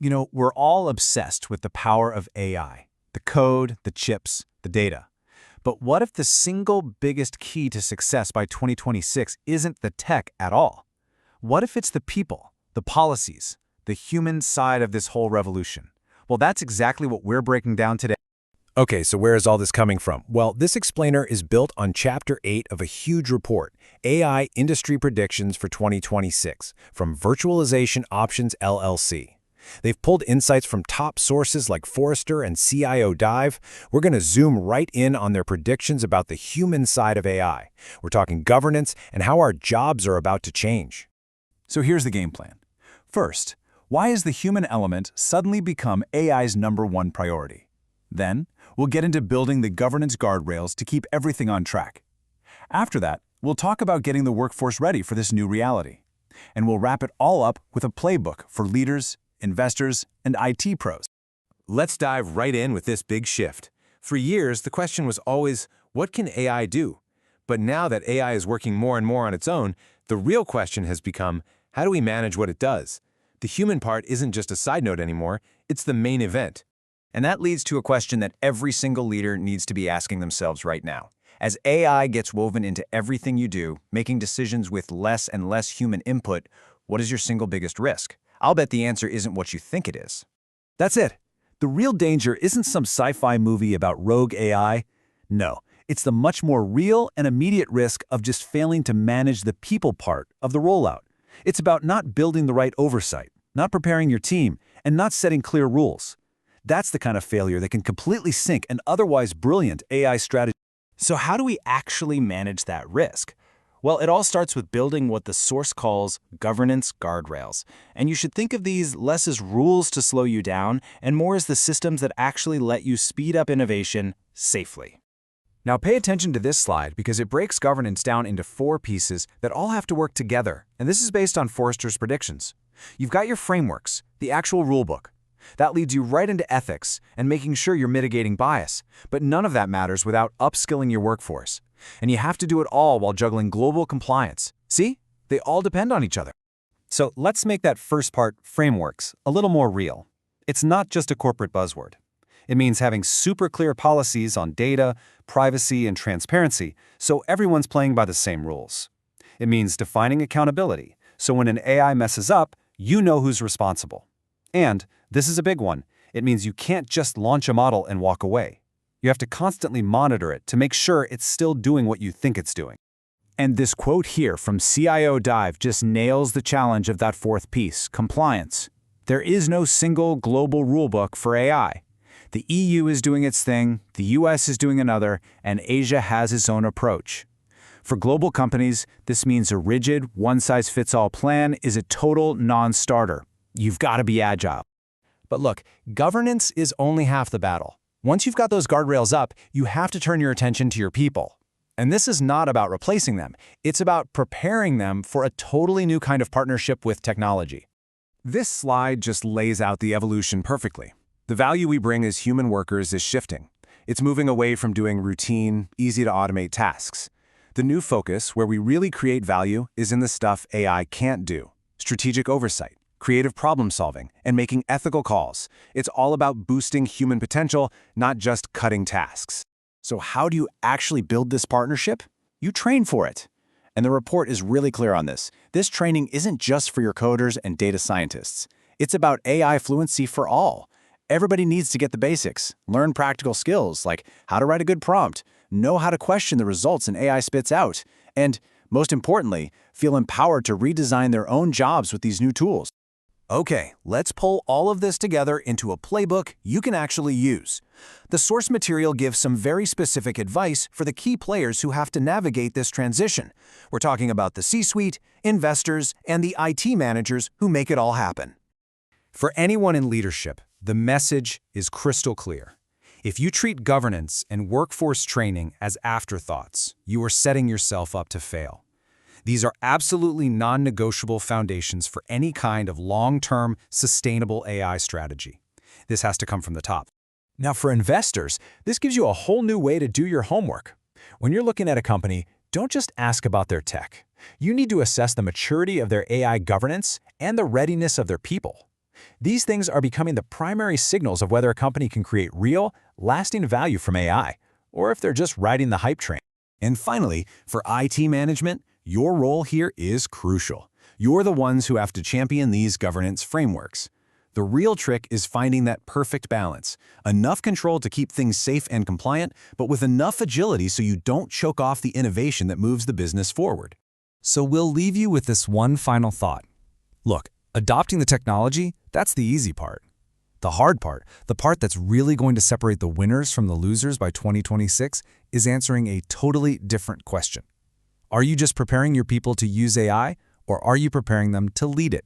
We're all obsessed with the power of AI, the code, the chips, the data. But what if the single biggest key to success by 2026 isn't the tech at all? What if it's the people, the policies, the human side of this whole revolution? Well, that's exactly what we're breaking down today. Okay, so where is all this coming from? Well, this explainer is built on Chapter 8 of a huge report, AI Industry Predictions for 2026, from Virtualization Options LLC. They've pulled insights from top sources like Forrester and CIO Dive. We're going to zoom right in on their predictions about the human side of AI. We're talking governance and how our jobs are about to change. So here's the game plan. First, why has the human element suddenly become AI's #1 priority? Then, we'll get into building the governance guardrails to keep everything on track. After that, we'll talk about getting the workforce ready for this new reality. And we'll wrap it all up with a playbook for leaders, investors, and IT pros. Let's dive right in with this big shift. For years, the question was always, what can AI do? But now that AI is working more and more on its own, the real question has become, how do we manage what it does? The human part isn't just a side note anymore, it's the main event. And that leads to a question that every single leader needs to be asking themselves right now. As AI gets woven into everything you do, making decisions with less and less human input, what is your single biggest risk? I'll bet the answer isn't what you think it is. That's it. The real danger isn't some sci-fi movie about rogue AI. No, it's the much more real and immediate risk of just failing to manage the people part of the rollout. It's about not building the right oversight, not preparing your team, and not setting clear rules. That's the kind of failure that can completely sink an otherwise brilliant AI strategy. So how do we actually manage that risk? Well, it all starts with building what the source calls governance guardrails. And you should think of these less as rules to slow you down and more as the systems that actually let you speed up innovation safely. Now pay attention to this slide because it breaks governance down into 4 pieces that all have to work together. And this is based on Forrester's predictions. You've got your frameworks, the actual rulebook. That leads you right into ethics and making sure you're mitigating bias. But none of that matters without upskilling your workforce. And you have to do it all while juggling global compliance. See? They all depend on each other. So let's make that first part, frameworks, a little more real. It's not just a corporate buzzword. It means having super clear policies on data, privacy, and transparency, so everyone's playing by the same rules. It means defining accountability, so when an AI messes up, you know who's responsible. And this is a big one. It means you can't just launch a model and walk away. You have to constantly monitor it to make sure it's still doing what you think it's doing. And this quote here from CIO Dive just nails the challenge of that 4th piece, compliance. There is no single global rulebook for AI. The EU is doing its thing, the US is doing another, and Asia has its own approach. For global companies, this means a rigid, one-size-fits-all plan is a total non-starter. You've got to be agile. But look, governance is only half the battle. Once you've got those guardrails up, you have to turn your attention to your people. And this is not about replacing them. It's about preparing them for a totally new kind of partnership with technology. This slide just lays out the evolution perfectly. The value we bring as human workers is shifting. It's moving away from doing routine, easy-to-automate tasks. The new focus, where we really create value, is in the stuff AI can't do. Strategic oversight, creative problem-solving, and making ethical calls. It's all about boosting human potential, not just cutting tasks. So how do you actually build this partnership? You train for it. And the report is really clear on this. This training isn't just for your coders and data scientists. It's about AI fluency for all. Everybody needs to get the basics, learn practical skills like how to write a good prompt, know how to question the results an AI spits out, and, most importantly, feel empowered to redesign their own jobs with these new tools. Okay, let's pull all of this together into a playbook you can actually use. The source material gives some very specific advice for the key players who have to navigate this transition. We're talking about the C-suite, investors, and the IT managers who make it all happen. For anyone in leadership, the message is crystal clear. If you treat governance and workforce training as afterthoughts, you are setting yourself up to fail. These are absolutely non-negotiable foundations for any kind of long-term, sustainable AI strategy. This has to come from the top. Now, for investors, this gives you a whole new way to do your homework. When you're looking at a company, don't just ask about their tech. You need to assess the maturity of their AI governance and the readiness of their people. These things are becoming the primary signals of whether a company can create real, lasting value from AI, or if they're just riding the hype train. And finally, for IT management, your role here is crucial. You're the ones who have to champion these governance frameworks. The real trick is finding that perfect balance. Enough control to keep things safe and compliant, but with enough agility so you don't choke off the innovation that moves the business forward. So we'll leave you with this one final thought. Look, adopting the technology, that's the easy part. The hard part, the part that's really going to separate the winners from the losers by 2026, is answering a totally different question. Are you just preparing your people to use AI, or are you preparing them to lead it?